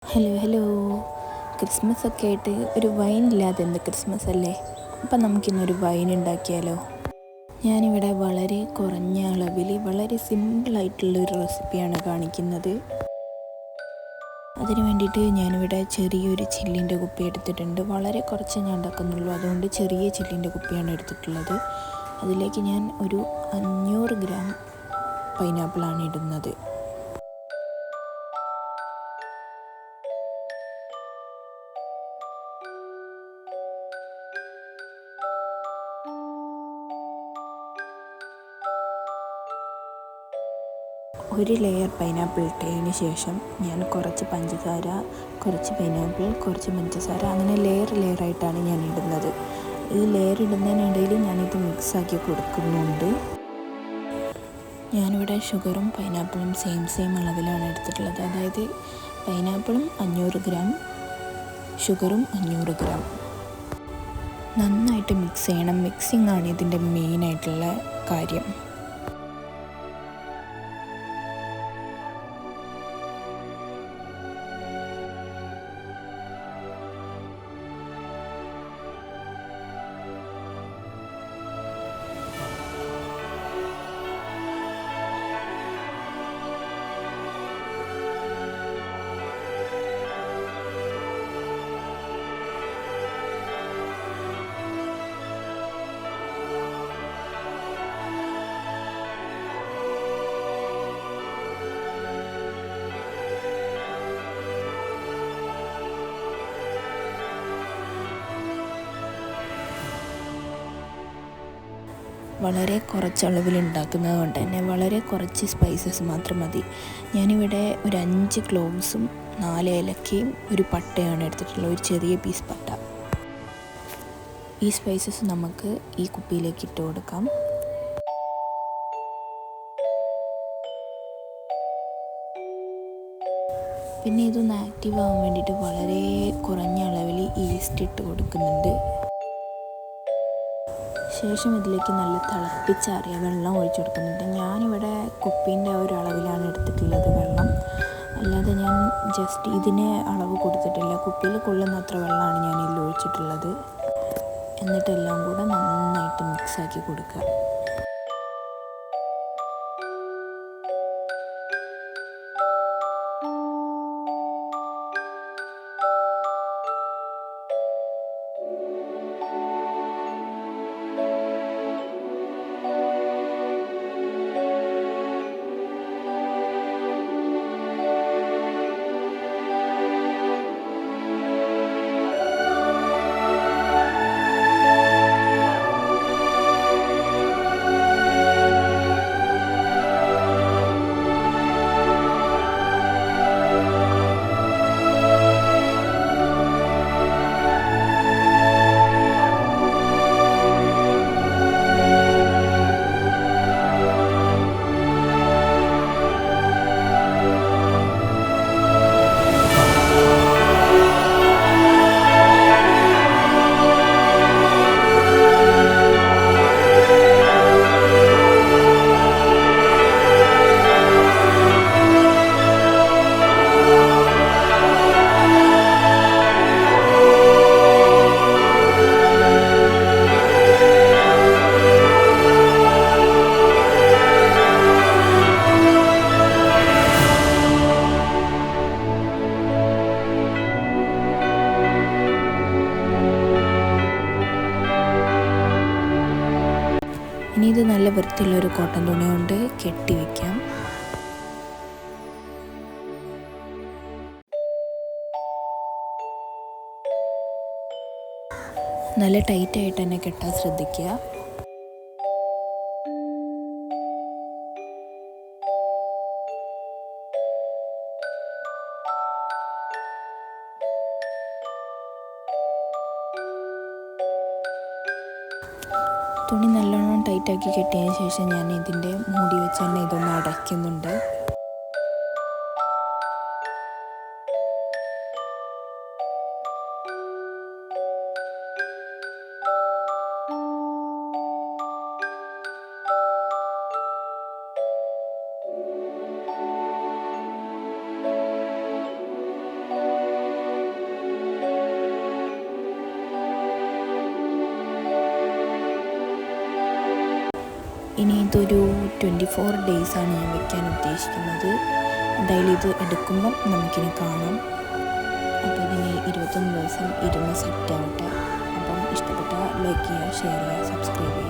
Hello hello. Christmas ഒക്കെ ആയിട്ട് ഒരു വൈൻ ഇല്ലാതെ എന്ത് ക്രിസ്മസ് അല്ലേ. അപ്പം നമുക്കിന്നൊരു വൈൻ ഉണ്ടാക്കിയാലോ. ഞാനിവിടെ വളരെ കുറഞ്ഞ അളവിൽ വളരെ സിമ്പിളായിട്ടുള്ളൊരു റെസിപ്പിയാണ് കാണിക്കുന്നത്. അതിന് വേണ്ടിയിട്ട് ഞാനിവിടെ ചെറിയൊരു ചില്ലിൻ്റെ കുപ്പി എടുത്തിട്ടുണ്ട്. വളരെ കുറച്ച് ഞാൻ ഉണ്ടാക്കുന്നുള്ളൂ, അതുകൊണ്ട് ചെറിയ ചില്ലിൻ്റെ കുപ്പിയാണ് എടുത്തിട്ടുള്ളത്. അതിലേക്ക് ഞാൻ ഒരു 500 ഗ്രാം പൈനാപ്പിളാണ് ഇടുന്നത്. ഒരു ലെയർ പൈനാപ്പിൾ ഇട്ടതിന് ശേഷം ഞാൻ കുറച്ച് പഞ്ചസാര, കുറച്ച് പൈനാപ്പിൾ, കുറച്ച് പഞ്ചസാര, അങ്ങനെ ലെയറായിട്ടാണ് ഞാൻ ഇടുന്നത്. ഈ ലെയർ ഇടുന്നതിനിടയിൽ ഞാനിത് മിക്സാക്കി കൊടുക്കുന്നുണ്ട്. ഞാനിവിടെ ഷുഗറും പൈനാപ്പിളും സെയിം അളവിലാണ് എടുത്തിട്ടുള്ളത്. അതായത് പൈനാപ്പിളും 500 ഗ്രാം, ഷുഗറും 500 ഗ്രാം. നന്നായിട്ട് മിക്സ് ചെയ്യണം. മിക്സിംഗ് ആണ് ഇതിൻ്റെ മെയിനായിട്ടുള്ള കാര്യം. വളരെ കുറച്ച് അളവിൽ ഉണ്ടാക്കുന്നത് കൊണ്ട് തന്നെ വളരെ കുറച്ച് സ്പൈസസ് മാത്രം മതി. ഞാനിവിടെ ഒരു 5 ക്ലോവ്സും 4 ഏലക്കയും ഒരു പട്ടയാണ് എടുത്തിട്ടുള്ളത്, ഒരു ചെറിയ പീസ് പട്ട. ഈ സ്പൈസസ് നമുക്ക് ഈ കുപ്പിയിലേക്ക് ഇട്ട് കൊടുക്കാം. പിന്നെ ഇതൊന്ന് ആക്റ്റീവ് ആവാൻ വേണ്ടിയിട്ട് വളരെ കുറഞ്ഞ അളവിൽ ഈസ്റ്റ് ഇട്ട് കൊടുക്കുന്നുണ്ട്. ശേഷം ഇതിലേക്ക് നല്ല തിളപ്പിച്ചാറിയ വെള്ളം ഒഴിച്ചു കൊടുക്കുന്നുണ്ട്. ഞാനിവിടെ കുപ്പീൻ്റെ ഒരു അളവിലാണ് എടുത്തിട്ടുള്ളത് വെള്ളം, അല്ലാതെ ഞാൻ ജസ്റ്റ് ഇതിന് അളവ് കൊടുത്തിട്ടില്ല. കുപ്പിയിൽ കൊള്ളുന്ന അത്ര വെള്ളമാണ് ഞാൻ ഇതിൽ ഒഴിച്ചിട്ടുള്ളത്. എന്നിട്ടെല്ലാം കൂടെ നന്നായിട്ട് മിക്സാക്കി കൊടുക്കുക. ഇനി ഇത് നല്ല വൃത്തിയുള്ളൊരു കോട്ടൺ തുണി കൊണ്ട് കെട്ടി വയ്ക്കാം. നല്ല ടൈറ്റായിട്ട് തന്നെ കെട്ടാൻ ശ്രദ്ധിക്കുക. തുണി നല്ലോണം ടൈറ്റാക്കി കെട്ടിയതിന് ശേഷം ഞാൻ ഇതിൻ്റെ മൂടി വെച്ച് തന്നെ ഇതൊന്ന് അടയ്ക്കുന്നുണ്ട്. ഇനി ഇതൊരു 24 ഡേയ്സാണ് ഞാൻ വെക്കാൻ ഉദ്ദേശിക്കുന്നത്. എന്തായാലും ഇത് എടുക്കുമ്പം നമുക്കിനി കാണാം. അപ്പോൾ ഇതിന് 21 ദിവസം ഇരുന്ന് സെറ്റ് ആവട്ടെ. അപ്പം ഇഷ്ടപ്പെട്ട ലൈക്ക് ചെയ്യുക, ഷെയർ ചെയ്യുക, സബ്സ്ക്രൈബ് ചെയ്യുക.